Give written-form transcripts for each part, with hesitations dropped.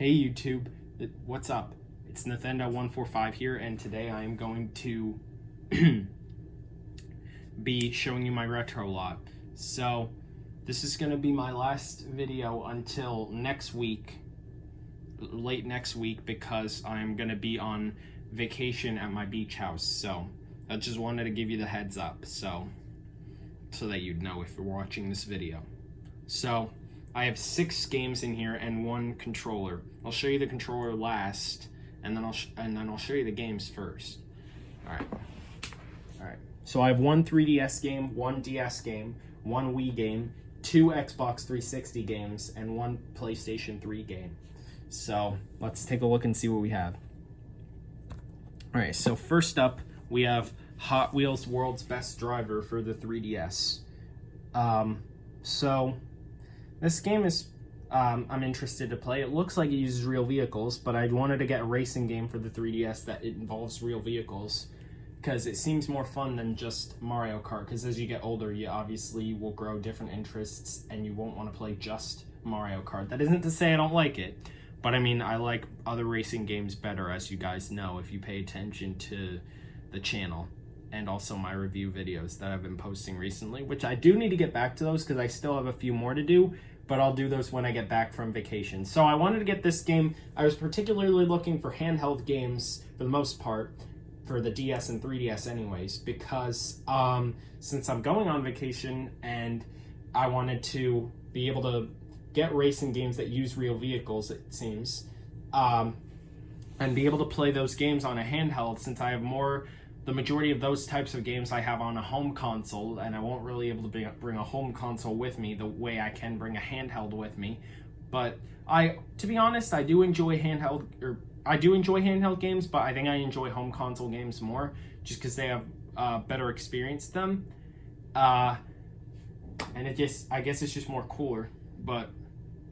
Hey YouTube, what's up? It's Nathendo145 here, and today I am going to be showing you my retro lot. So this is going to be my last video until next week, late next week, because I'm going to be on vacation at my beach house. So I just wanted to give you the heads up so that you'd know if you're watching this video. So I have 6 games in here and 1 controller. I'll show you the controller last, and then I'll show you the games first. All right. So I have 1 3DS game, 1 DS game, 1 Wii game, 2 Xbox 360 games, and 1 PlayStation 3 game. So let's take a look and see what we have. All right. So first up, we have Hot Wheels World's Best Driver for the 3DS. So this game is, I'm interested to play. It looks like it uses real vehicles, but I wanted to get a racing game for the 3DS that involves real vehicles, because it seems more fun than just Mario Kart, because as you get older, you obviously will grow different interests, and you won't want to play just Mario Kart. That isn't to say I don't like it, but I mean, I like other racing games better, as you guys know, if you pay attention to the channel, and also my review videos that I've been posting recently, which I do need to get back to those because I still have a few more to do, but I'll do those when I get back from vacation. So I wanted to get this game. I was particularly looking for handheld games for the most part, for the DS and 3DS anyways, because since I'm going on vacation and I wanted to be able to get racing games that use real vehicles, it seems, and be able to play those games on a handheld, since I have the majority of those types of games I have on a home console, and I won't really be able to bring a home console with me the way I can bring a handheld with me. But to be honest, I do enjoy handheld games, but I think I enjoy home console games more, just because they have better experience them. And I guess it's just more cooler. But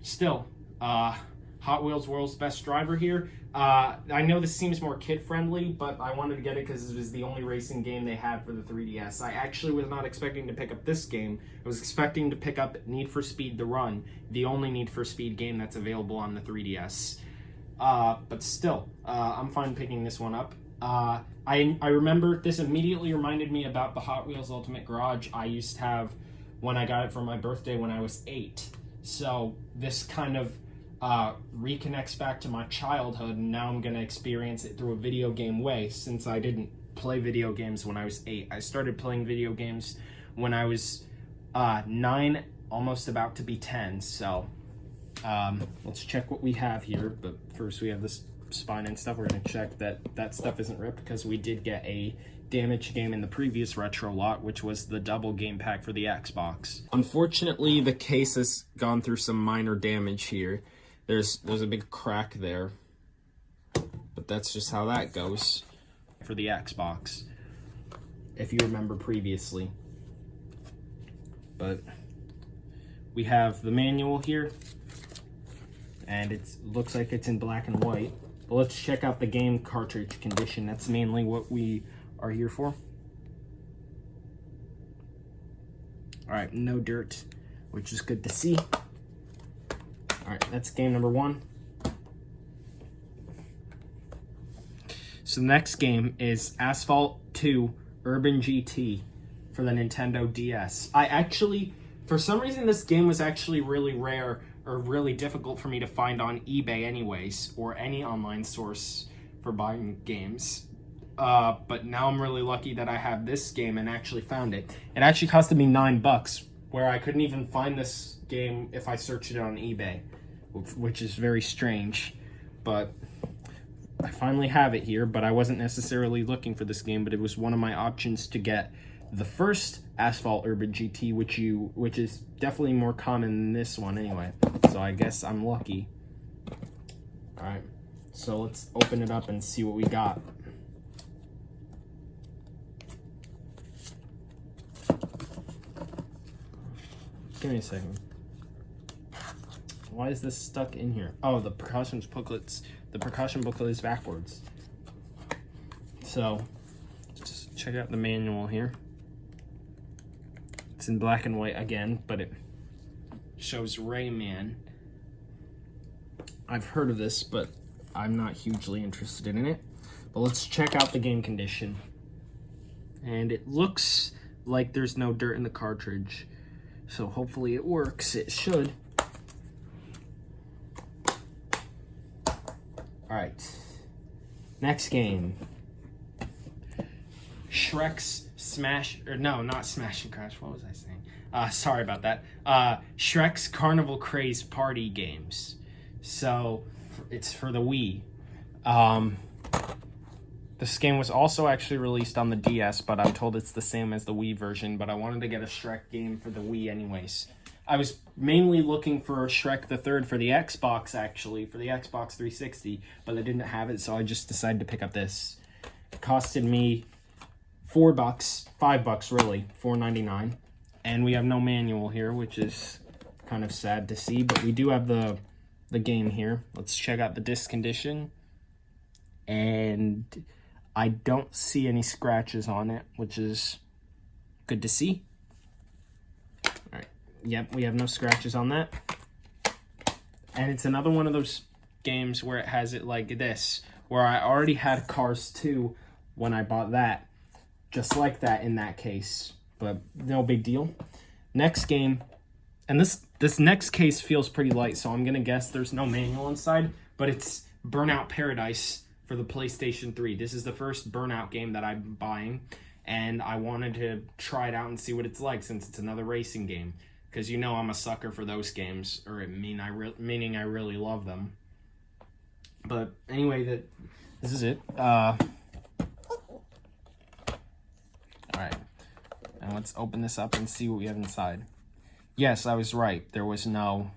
still, Hot Wheels World's Best Driver here. I know this seems more kid-friendly, but I wanted to get it because it was the only racing game they had for the 3DS. I actually was not expecting to pick up this game. I was expecting to pick up Need for Speed The Run, the only Need for Speed game that's available on the 3DS. But still, I'm fine picking this one up. I remember this immediately reminded me about the Hot Wheels Ultimate Garage I used to have when I got it for my birthday when I was 8. So this kind of reconnects back to my childhood, and now I'm going to experience it through a video game way, since I didn't play video games when I was 8. I started playing video games when I was 9, almost about to be 10. So let's check what we have here, but first we have this spine and stuff. We're going to check that stuff isn't ripped, because we did get a damaged game in the previous retro lot, which was the double game pack for the Xbox. Unfortunately, the case has gone through some minor damage here. There's a big crack there, but that's just how that goes for the Xbox, if you remember previously. But we have the manual here, and it looks like it's in black and white. But let's check out the game cartridge condition. That's mainly what we are here for. All right, no dirt, which is good to see. All right, that's game number 1. So the next game is Asphalt 2 Urban GT for the Nintendo DS. For some reason, this game was actually really rare, or really difficult for me to find on eBay anyways, or any online source for buying games. But now I'm really lucky that I have this game and actually found it. It actually costed me $9, where I couldn't even find this game if I searched it on eBay, which is very strange. But I finally have it here, but I wasn't necessarily looking for this game, but it was one of my options to get the first Asphalt Urban GT, which is definitely more common than this one anyway. So I guess I'm lucky. All right, so let's open it up and see what we got. Give me a second. Why is this stuck in here? Oh, the precaution booklet is backwards. So, just check out the manual here. It's in black and white again, but it shows Rayman. I've heard of this, but I'm not hugely interested in it. But let's check out the game condition. And it looks like there's no dirt in the cartridge. So hopefully it works. It should. Alright. Next game. Shrek's Smash, or no, not Smash and Crash. What was I saying? Sorry about that. Shrek's Carnival Craze Party Games. So it's for the Wii. This game was also actually released on the DS, but I'm told it's the same as the Wii version, but I wanted to get a Shrek game for the Wii anyways. I was mainly looking for Shrek the Third for the Xbox, actually, for the Xbox 360, but they didn't have it, so I just decided to pick up this. It costed me $4, $5 really, $4.99. And we have no manual here, which is kind of sad to see, but we do have the game here. Let's check out the disc condition. And I don't see any scratches on it, which is good to see. All right. Yep, we have no scratches on that. And it's another one of those games where it has it like this, where I already had Cars 2 when I bought that. Just like that in that case, but no big deal. Next game, and this next case feels pretty light, so I'm going to guess there's no manual inside, but it's Burnout Paradise for the PlayStation 3. This is the first Burnout game that I'm buying, and I wanted to try it out and see what it's like since it's another racing game, because you know I'm a sucker for those games, or meaning I really love them. But anyway, this is it. All right, and let's open this up and see what we have inside. Yes, I was right. There was no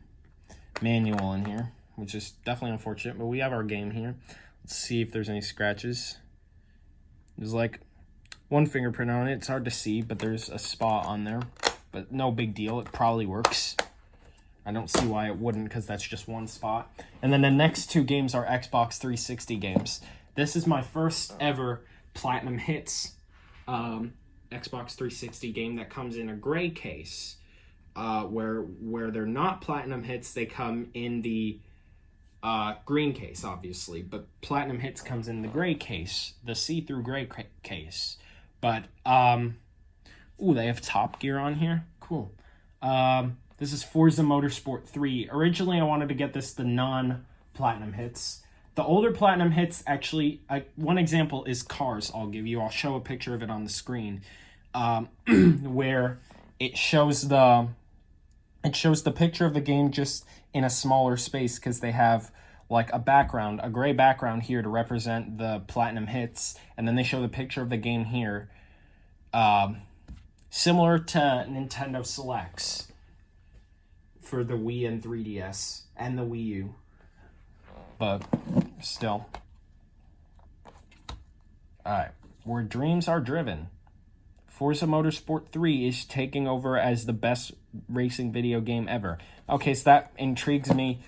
manual in here, which is definitely unfortunate, but we have our game here. Let's see if there's any scratches. There's like one fingerprint on it. It's hard to see, but there's a spot on there, but no big deal. It probably works. I don't see why it wouldn't, because that's just one spot. And then the next two games are Xbox 360 games. This is my first ever Platinum Hits Xbox 360 game that comes in a gray case. Where they're not Platinum Hits, they come in the green case, obviously. But Platinum Hits comes in the gray case, the see-through gray case. But, ooh, they have Top Gear on here. Cool. This is Forza Motorsport 3. Originally, I wanted to get this the non-Platinum Hits. The older Platinum Hits, actually, one example is Cars, I'll show a picture of it on the screen, where it shows the picture of the game just in a smaller space, because they have like a gray background here to represent the Platinum Hits, and then they show the picture of the game here, similar to Nintendo Selects for the Wii and 3DS and the Wii U. But still. Alright, where dreams are driven. Forza Motorsport 3 is taking over as the best racing video game ever. Okay, so that intrigues me,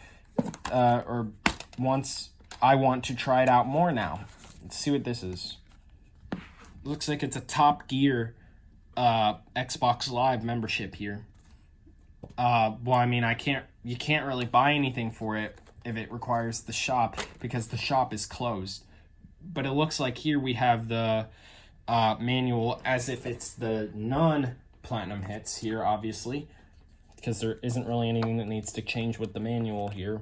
I want to try it out more now. Let's see what this is. Looks like it's a Top Gear Xbox Live membership here. Well, I mean, you can't really buy anything for it if it requires the shop, because the shop is closed. But it looks like here we have the manual as if it's the non-Platinum Hits here, obviously, because there isn't really anything that needs to change with the manual here.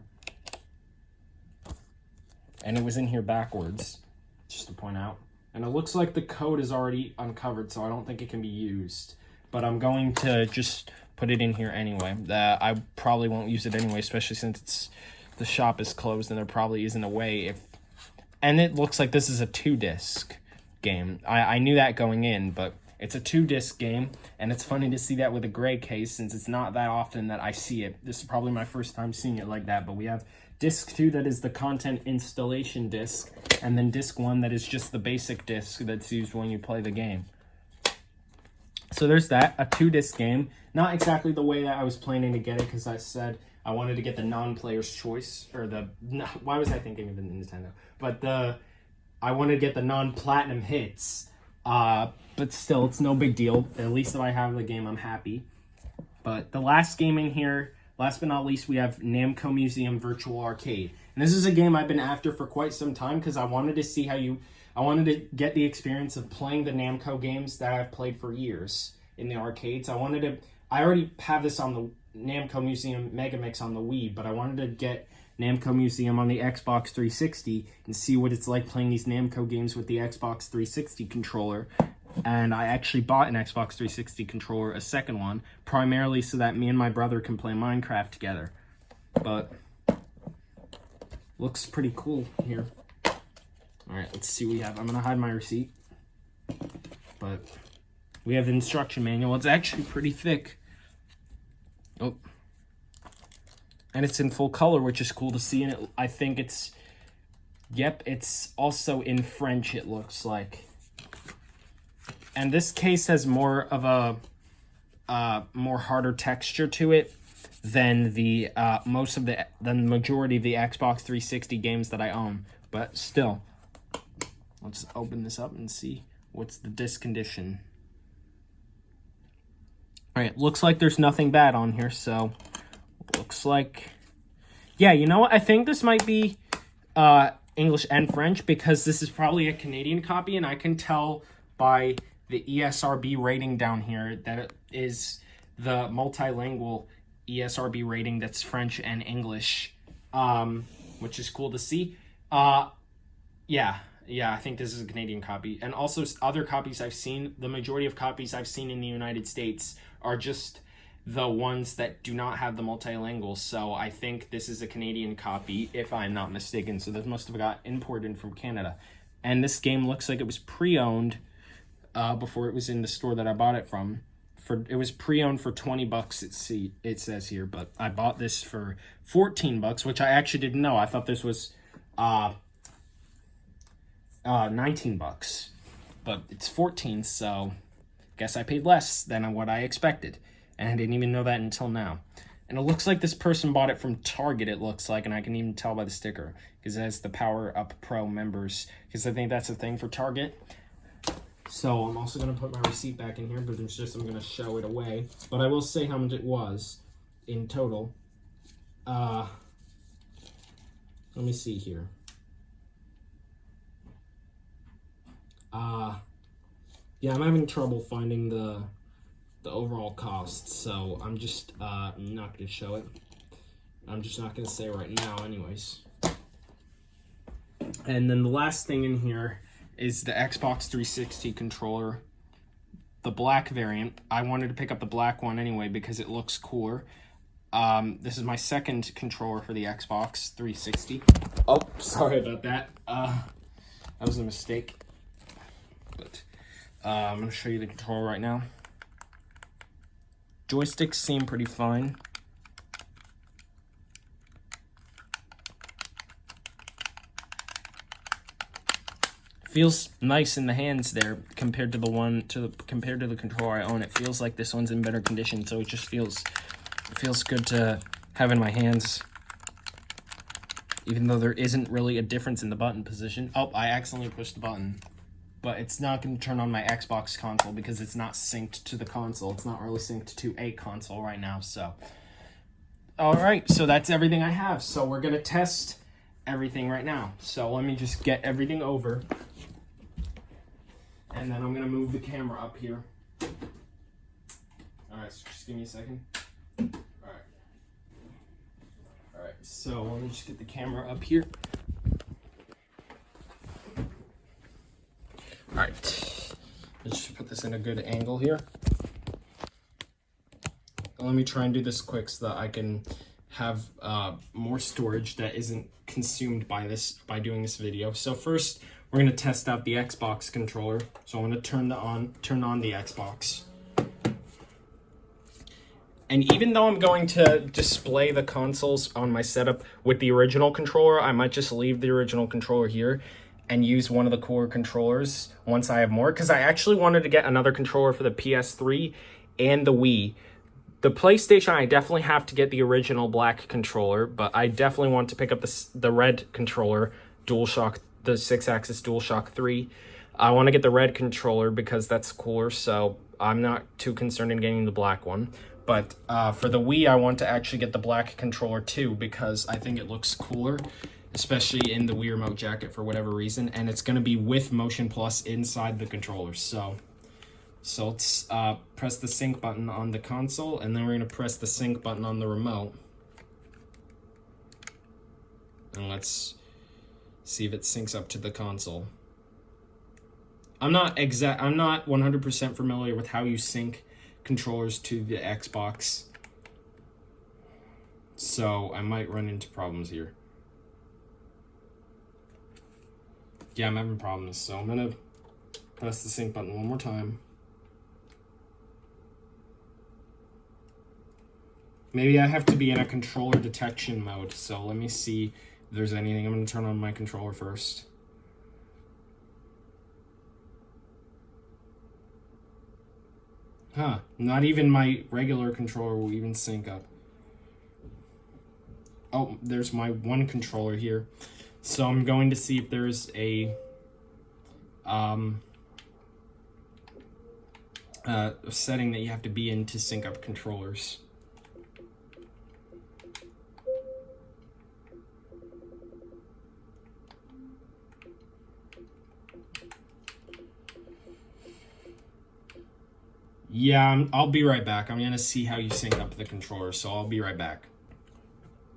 And it was in here backwards, just to point out. And it looks like the code is already uncovered, so I don't think it can be used. But I'm going to just put it in here anyway. I probably won't use it anyway, especially since the shop is closed and there probably isn't a way. And it looks like this is a 2-disc game. I knew that going in, but it's a 2-disc game, and it's funny to see that with a gray case, since it's not that often that I see it. This is probably my first time seeing it like that, but we have disc 2 that is the content installation disc, and then disc 1 that is just the basic disc that's used when you play the game. So there's that, a 2-disc game. Not exactly the way that I was planning to get it, because I said I wanted to get the non-player's choice, or why was I thinking of the Nintendo? But I wanted to get the non-Platinum Hits, but still, it's no big deal. At least if I have the game, I'm happy. But the last game in here, last but not least, we have Namco Museum Virtual Arcade. And this is a game I've been after for quite some time because I wanted to see I wanted to get the experience of playing the Namco games that I've played for years in the arcades. I already have this on the Namco Museum Megamix on the Wii, but I wanted to get Namco Museum on the Xbox 360 and see what it's like playing these Namco games with the Xbox 360 controller. And I actually bought an Xbox 360 controller, a second one, primarily so that me and my brother can play Minecraft together. But looks pretty cool here. All right, let's see what we have. I'm gonna hide my receipt, but we have the instruction manual. It's actually pretty thick. Oh, and it's in full color, which is cool to see. And I think it's, yep, it's also in French, it looks like. And this case has more of a more harder texture to it than the majority of the Xbox 360 games that I own. But still, let's open this up and see what's the disc condition. All right, looks like there's nothing bad on here, so looks like, yeah, you know what? I think this might be English and French because this is probably a Canadian copy, and I can tell by the ESRB rating down here that it is the multilingual ESRB rating that's French and English, which is cool to see. Yeah, I think this is a Canadian copy. And also other copies I've seen, the majority of copies I've seen in the United States are just the ones that do not have the multilingual. So I think this is a Canadian copy, if I'm not mistaken. So this must have got imported from Canada. And this game looks like it was pre-owned before it was in the store that I bought it from. It was pre-owned for $20, it says here, but I bought this for $14, which I actually didn't know. I thought this was $19, but it's 14, so guess I paid less than what I expected, and I didn't even know that until now. And it looks like this person bought it from Target, it looks like, and I can even tell by the sticker, because it has the Power Up Pro members, because I think that's a thing for Target. So I'm also going to put my receipt back in here, but I'm going to show it away. But I will say how much it was in total. Let me see here. Yeah, I'm having trouble finding the overall cost, so I'm just not going to show it. I'm just not going to say it right now anyways. And then the last thing in here is the Xbox 360 controller, the black variant. I wanted to pick up the black one anyway because it looks cooler. This is my second controller for the Xbox 360. Oh, sorry about that. That was a mistake. But I'm going to show you the controller right now. Joysticks seem pretty fine. Feels nice in the hands there compared to the controller I own. It feels like this one's in better condition, so it just feels good to have in my hands. Even though there isn't really a difference in the button position. Oh, I accidentally pushed the button. But it's not going to turn on my Xbox console because it's not synced to the console. It's not really synced to a console right now, so. Alright, so that's everything I have. So we're going to test everything right now. So let me just get everything over. And then I'm going to move the camera up here. Alright, so just give me a second. Alright, so let me just get the camera up here. Alright, let's just put this in a good angle here. Let me try and do this quick so that I can have more storage that isn't consumed by doing this video. So first, we're going to test out the Xbox controller. So I'm going to turn on the Xbox. And even though I'm going to display the consoles on my setup with the original controller, I might just leave the original controller here and use one of the core controllers once I have more, because I actually wanted to get another controller for the PS3 and the Wii. The PlayStation, I definitely have to get the original black controller, but I definitely want to pick up the red controller, DualShock, the 6-axis DualShock 3. I want to get the red controller because that's cooler, so I'm not too concerned in getting the black one. But for the Wii, I want to actually get the black controller too, because I think it looks cooler, especially in the Wii Remote jacket for whatever reason. And it's going to be with Motion Plus inside the controller. So let's press the sync button on the console, and then we're going to press the sync button on the remote. And let's see if it syncs up to the console. I'm not 100% familiar with how you sync controllers to the Xbox, so I might run into problems here. Yeah, I'm having problems, so I'm gonna press the sync button one more time. Maybe I have to be in a controller detection mode, so let me see if there's anything. I'm gonna turn on my controller first. Huh, not even my regular controller will even sync up. Oh, there's my one controller here. So I'm going to see if there's a setting that you have to be in to sync up controllers. Yeah, I'll be right back. I'm going to see how you sync up the controller, so I'll be right back.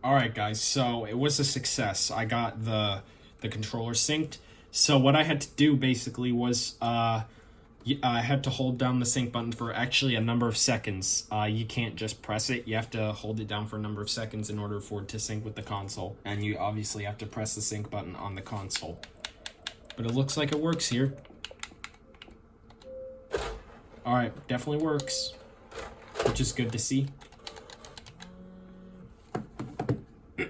Alright guys, so it was a success. I got the controller synced. So what I had to do basically was I had to hold down the sync button for actually a number of seconds. You can't just press it. You have to hold it down for a number of seconds in order for it to sync with the console. And you obviously have to press the sync button on the console. But it looks like it works here. Alright, definitely works, which is good to see.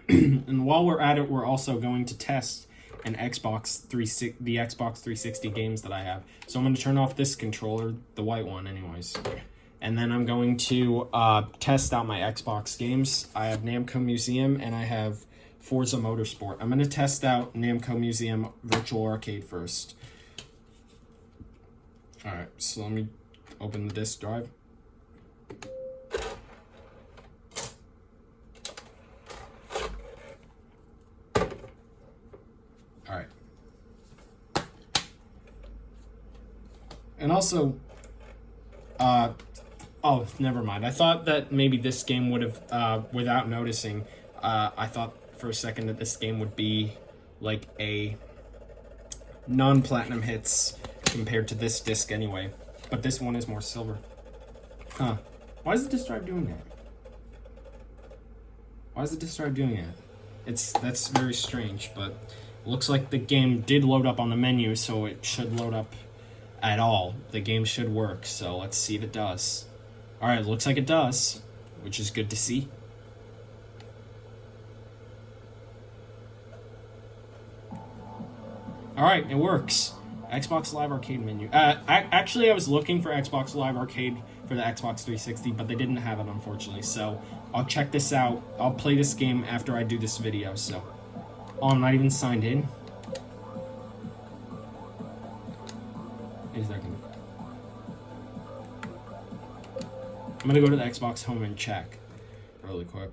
And while we're at it, we're also going to test the Xbox 360 games that I have. So I'm going to turn off this controller, the white one anyways. And then I'm going to test out my Xbox games. I have Namco Museum and I have Forza Motorsport. I'm going to test out Namco Museum Virtual Arcade first. Alright, so let me open the disk drive. Alright. And also, oh, never mind. I thought that maybe this game would have, without noticing, I thought for a second that this game would be like a non-platinum hits compared to this disc anyway. But this one is more silver. Huh. Why is the disk drive doing that? Why is the disk drive doing that? That's very strange, but it looks like the game did load up on the menu, so it should load up at all. The game should work, so let's see if it does. Alright, looks like it does, which is good to see. Alright, it works. Xbox Live Arcade menu. Actually, I was looking for Xbox Live Arcade for the Xbox 360, but they didn't have it, unfortunately. So I'll check this out. I'll play this game after I do this video. So, oh, I'm not even signed in. Wait a second. I'm gonna go to the Xbox Home and check really quick.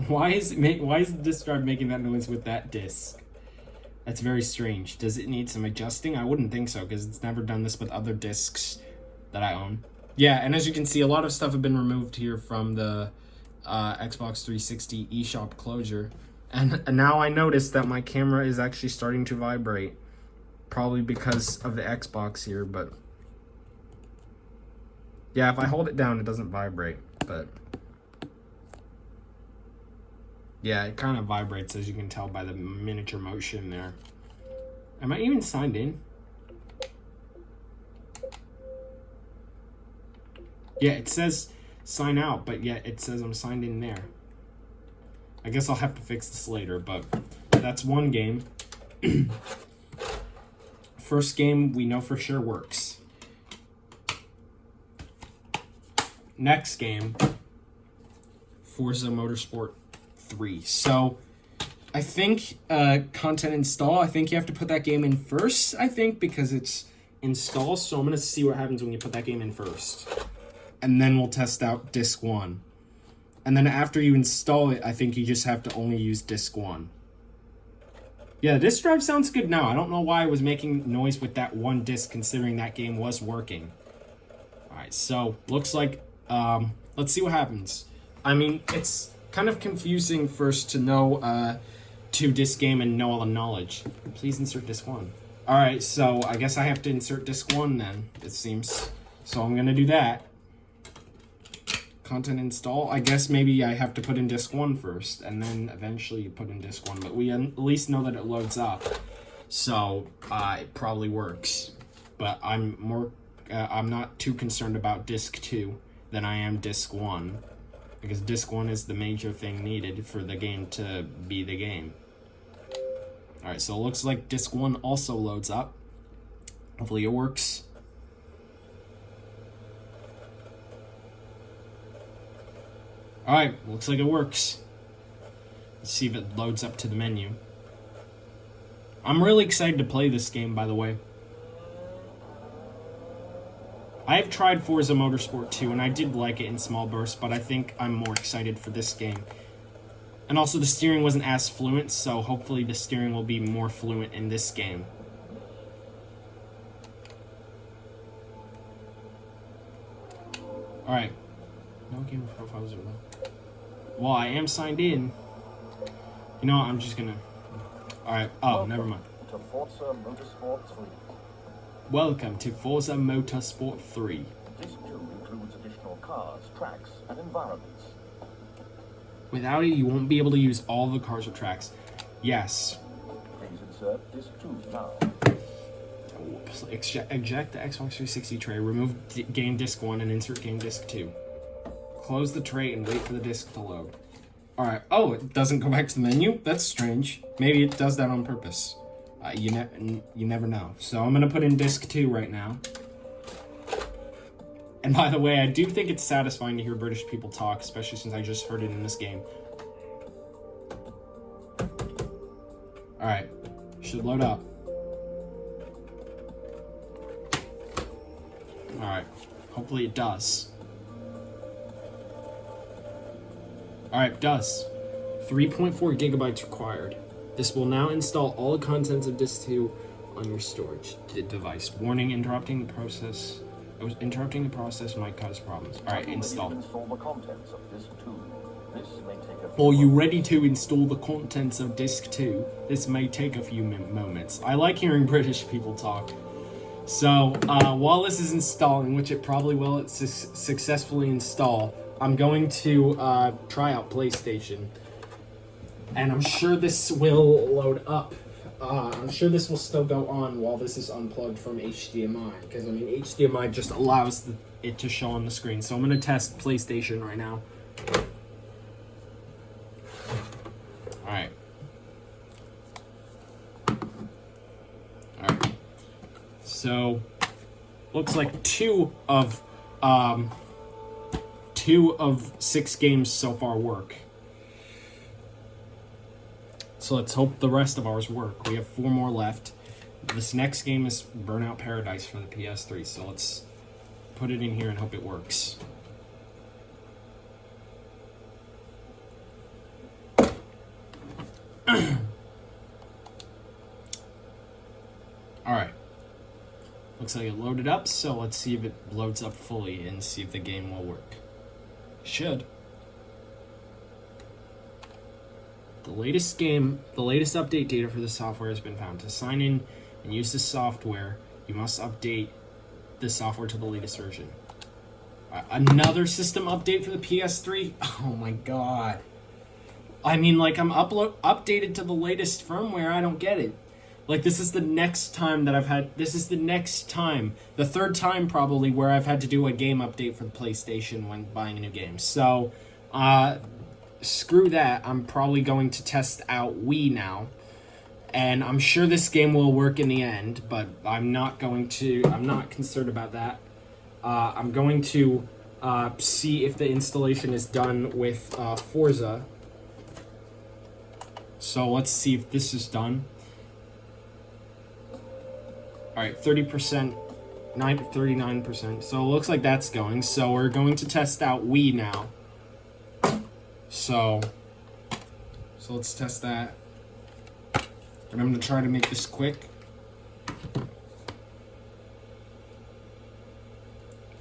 Why is the disk drive making that noise with that disc? That's very strange. Does it need some adjusting? I wouldn't think so, because it's never done this with other discs that I own. Yeah, and as you can see, a lot of stuff have been removed here from the Xbox 360 eShop closure. And now I notice that my camera is actually starting to vibrate. Probably because of the Xbox here, but... yeah, if I hold it down, it doesn't vibrate, but... yeah, it kind of vibrates, as you can tell by the miniature motion there. Am I even signed in? Yeah, it says sign out, but yet it says I'm signed in there. I guess I'll have to fix this later, but that's one game. First game we know for sure works. Next game, Forza Motorsport 3. So I think content install, I think you have to put that game in first, I think, because it's install, so I'm going to see what happens when you put that game in first. And then we'll test out Disc 1. And then after you install it, I think you just have to only use Disc 1. Yeah, the disk drive sounds good now. I don't know why I was making noise with that one disc, considering that game was working. Alright, so, looks like, let's see what happens. I mean, it's kind of confusing first to know, 2-disc game and know all the knowledge. Please insert Disc 1. Alright, so I guess I have to insert Disc 1 then, it seems. So I'm gonna do that. Content install. I guess maybe I have to put in Disc 1 first, and then eventually put in Disc 1, but we at least know that it loads up. So, it probably works. But I'm not too concerned about Disc 2 than I am Disc 1, because Disc 1 is the major thing needed for the game to be the game. Alright, so it looks like Disc 1 also loads up. Hopefully it works. Alright, looks like it works. Let's see if it loads up to the menu. I'm really excited to play this game, by the way. I've tried Forza Motorsport 2, and I did like it in small bursts, but I think I'm more excited for this game. And also, the steering wasn't as fluent, so hopefully the steering will be more fluent in this game. Alright. No game profiles are low. Well, I am signed in. You know what, I'm just gonna... Alright, never mind. To Forza Motorsport 3. Welcome to Forza Motorsport 3. Disc 2 includes additional cars, tracks, and environments. Without it, you won't be able to use all the cars or tracks. Yes. Please insert Disc 2 now. Eject the Xbox 360 tray, remove game Disc 1, and insert game Disc 2. Close the tray and wait for the disc to load. Alright. Oh, it doesn't go back to the menu? That's strange. Maybe it does that on purpose. You never know. So I'm going to put in Disc 2 right now. And by the way, I do think it's satisfying to hear British people talk, especially since I just heard it in this game. Alright. Should load up. Alright. Hopefully it does. Alright, it does. 3.4 gigabytes required. This will now install all the contents of Disc 2 on your storage device. Warning, interrupting the process. Interrupting the process might cause problems. Alright, install. Install the contents of Disc 2. This may take a Are you ready to install the contents of Disc 2? This may take a few moments. I like hearing British people talk. So, while this is installing, which it probably will successfully install, I'm going to try out PlayStation. And I'm sure this will load up. I'm sure this will still go on while this is unplugged from HDMI. Because, I mean, HDMI just allows it to show on the screen. So I'm going to test PlayStation right now. Alright. Alright. So, looks like two of 6 games so far work. So let's hope the rest of ours work. We have 4 more left. This next game is Burnout Paradise for the PS3, so let's put it in here and hope it works. Alright. Looks like it loaded up, so let's see if it loads up fully and see if the game will work. Should. The latest update data for the software has been found. To sign in and use the software, you must update the software to the latest version. Another system update for the PS3? Oh my god. I mean, like, I'm updated to the latest firmware. I don't get it. Like, this is the next time that the third time probably where I've had to do a game update for the PlayStation when buying a new game. So, screw that. I'm probably going to test out Wii now. And I'm sure this game will work in the end, but I'm not concerned about that. I'm going to see if the installation is done with Forza. So let's see if this is done. Alright, 30% 39%. So it looks like that's going. So we're going to test out Wii now. So let's test that. And I'm going to try to make this quick.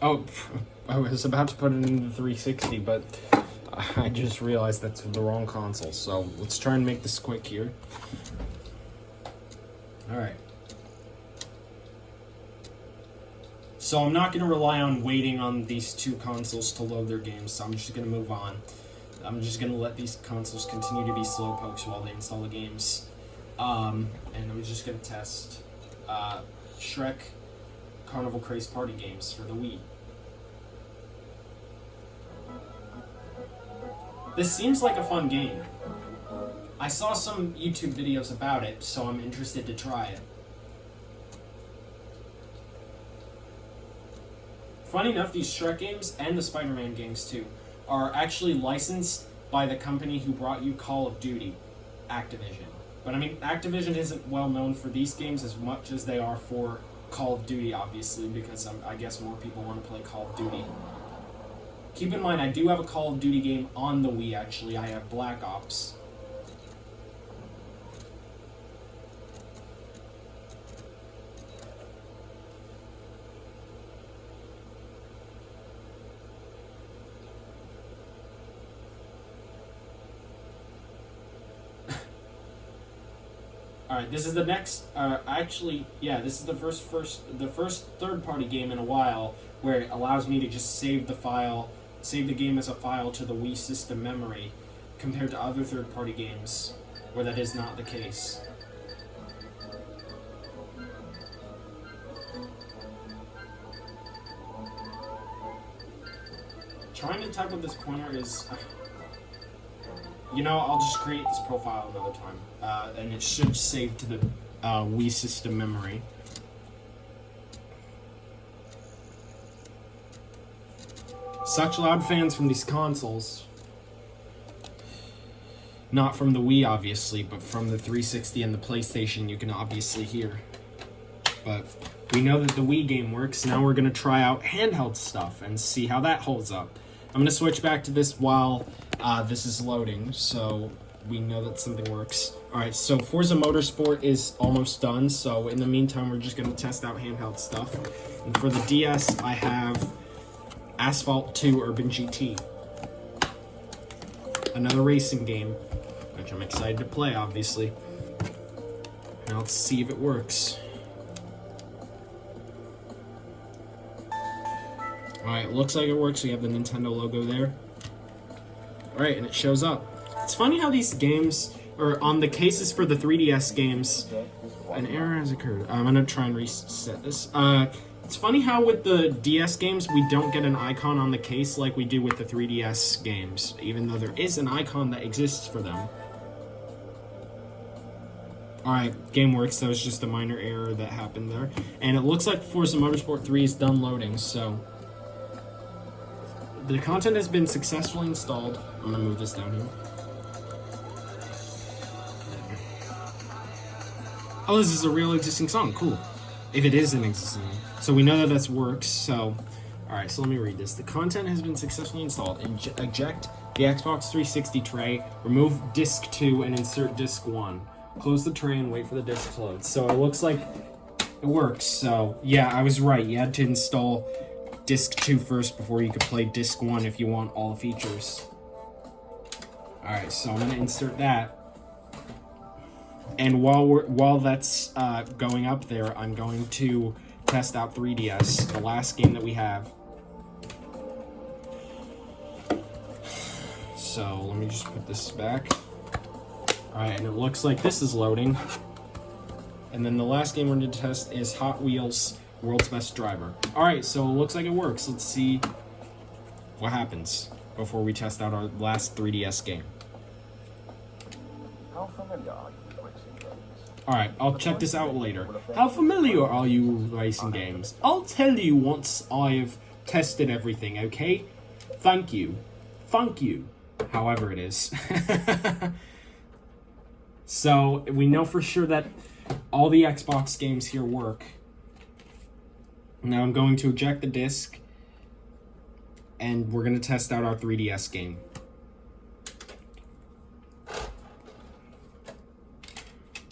Oh, I was about to put it into the 360, but I just realized that's the wrong console. So let's try and make this quick here. Alright. So I'm not going to rely on waiting on these two consoles to load their games, so I'm just going to move on. I'm just going to let these consoles continue to be slowpokes while they install the games. And I'm just going to test Shrek Carnival Craze Party games for the Wii. This seems like a fun game. I saw some YouTube videos about it, so I'm interested to try it. Funny enough, these Shrek games, and the Spider-Man games too, are actually licensed by the company who brought you Call of Duty, Activision. But I mean, Activision isn't well known for these games as much as they are for Call of Duty, obviously, because I guess more people want to play Call of Duty. Keep in mind, I do have a Call of Duty game on the Wii, actually. I have Black Ops. Alright, this is the next, this is the first third-party game in a while where it allows me to just save the game as a file to the Wii system memory, compared to other third-party games where that is not the case. Trying to type with this pointer is... You know, I'll just create this profile another time, and it should save to the Wii system memory. Such loud fans from these consoles. Not from the Wii, obviously, but from the 360 and the PlayStation, you can obviously hear. But we know that the Wii game works. Now we're going to try out handheld stuff and see how that holds up. I'm going to switch back to this while this is loading, so we know that something works. Alright, so Forza Motorsport is almost done, so in the meantime, we're just going to test out handheld stuff. And for the DS, I have Asphalt 2 Urban GT. Another racing game, which I'm excited to play, obviously. Now let's see if it works. Alright, looks like it works. We have the Nintendo logo there. Alright, and it shows up. It's funny how these games, or on the cases for the 3DS games, an error has occurred. I'm going to try and reset this. It's funny how with the DS games, we don't get an icon on the case like we do with the 3DS games, even though there is an icon that exists for them. Alright, game works. That was just a minor error that happened there. And it looks like Forza Motorsport 3 is done loading, so... The content has been successfully installed. I'm going to move this down here. Oh, this is a real existing song. Cool. If it is an existing one. So we know that this works, so... Alright, so let me read this. The content has been successfully installed. Eject the Xbox 360 tray, remove disc 2, and insert disc 1. Close the tray and wait for the disc to load. So it looks like it works. So, yeah, I was right. You had to install disc 2 first before you could play disc 1 if you want all the features. Alright, so I'm going to insert that. And while that's going up there, I'm going to test out 3DS, the last game that we have. So let me just put this back. Alright, and it looks like this is loading. And then the last game we're going to test is Hot Wheels World's Best Driver. Alright, so it looks like it works. Let's see what happens before we test out our last 3DS game. How familiar are you with racing games? Alright, I'll check this out later. How familiar are you with racing games? I'll tell you once I've tested everything, okay? Thank you. Thank you. However it is. So, we know for sure that all the Xbox games here work. Now I'm going to eject the disc, and we're going to test out our 3DS game.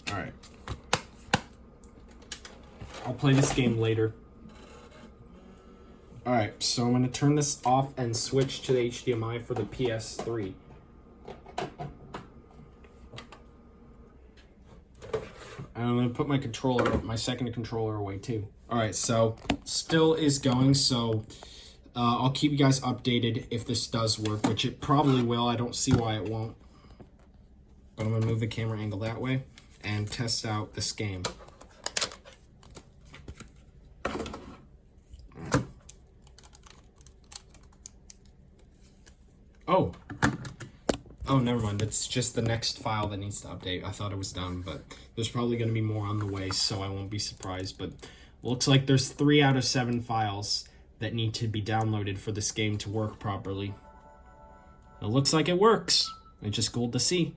Alright. I'll play this game later. Alright, so I'm going to turn this off and switch to the HDMI for the PS3. And I'm going to put my second controller away too. Alright, so still is going, so I'll keep you guys updated if this does work, which it probably will. I don't see why it won't. But I'm going to move the camera angle that way and test out this game. Oh, never mind. It's just the next file that needs to update. I thought it was done, but there's probably going to be more on the way, so I won't be surprised. But looks like there's 3 out of 7 files that need to be downloaded for this game to work properly. It looks like it works. It's just cool to see.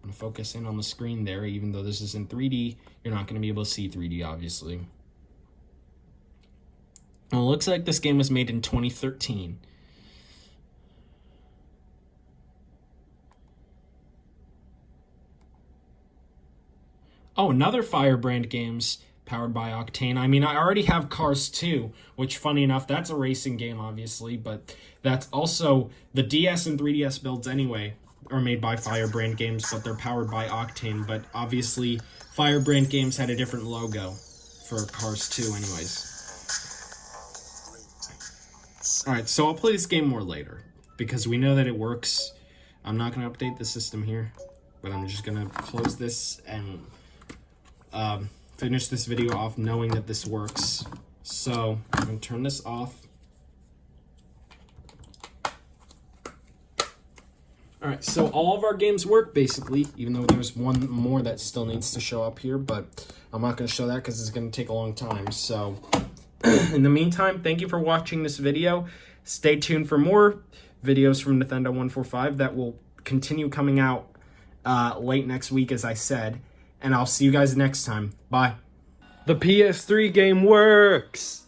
I'm going to focus in on the screen there. Even though this is in 3D, you're not going to be able to see 3D, obviously. Well, it looks like this game was made in 2013. Oh, another Firebrand games powered by Octane. I mean, I already have Cars 2, which, funny enough, that's a racing game, obviously, but that's also the DS and 3DS builds anyway are made by Firebrand games, but they're powered by Octane. But obviously, Firebrand games had a different logo for Cars 2 anyways. Alright, so I'll play this game more later, because we know that it works. I'm not going to update the system here, but I'm just going to close this and finish this video off knowing that this works. So I'm going to turn this off. Alright, so all of our games work basically, even though there's one more that still needs to show up here, but I'm not going to show that because it's going to take a long time. So in the meantime, thank you for watching this video. Stay tuned for more videos from Nathendo 145 that will continue coming out late next week, as I said. And I'll see you guys next time. Bye. The PS3 game works!